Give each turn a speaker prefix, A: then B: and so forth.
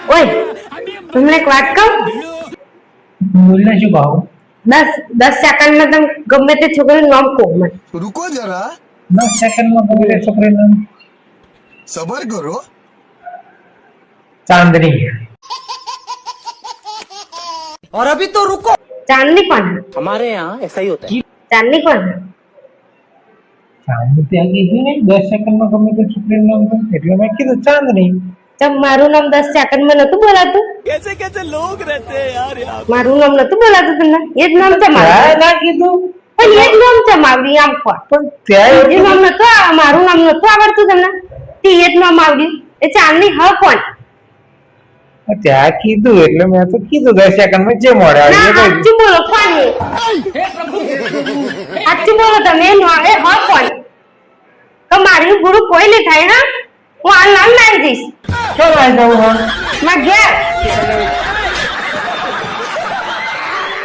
A: ઓય તમને એક વાત કહું
B: બોલને શું કહું
A: 10 સેકન્ડમાં તમે ગમે તે છોકરીનું નામ કહો મને
C: रुको जरा
B: 10 સેકન્ડમાં ગમે તે છોકરીનું
C: सबर करो
B: ચાંદની
D: और अभी तो रुको
A: ચાંદની કોણ
D: हमारे यहाँ ऐसा ही होता है
A: ચાંદની કોણ
B: ચાંદની ત્યાં કીધું ને 10 સેકન્ડમાં ગમે તે છોકરીનું નામ કહો એટલે મેં કીધું ચાંદની
A: તમ મારું નામ 10 સેકન્ડમાં નતું બોલાતું
D: कैसे कैसे लोग रहते हैं यार यहाँ
A: મારું નામ નતું બોલાતું તમને એ જ નામ છે મારું
B: ત્યાં ના કીધું
A: પણ એ જ નામ છે મારું આમ કોણ
B: પણ ત્યાં
A: એ નામ નતું મારું નામ નતું આવડતું તમને તે એ જ નામ આવડ્યું એ ચાંદની હ કોણ
B: ત્યાં કીધું એટલે મેં તો કીધું 10 સેકન્ડમાં જે મળે
A: ના
B: એ કહી
A: સાચું બોલો કોણ એ? સાચું બોલો તમે એ નામ એ હ કોણ તો મારું ગુરુ કોઈ નહીં થાય હા હું આ નામ નાઈ જઈશ
B: ચાલ આવી જાઉં હા
A: માં ઘેર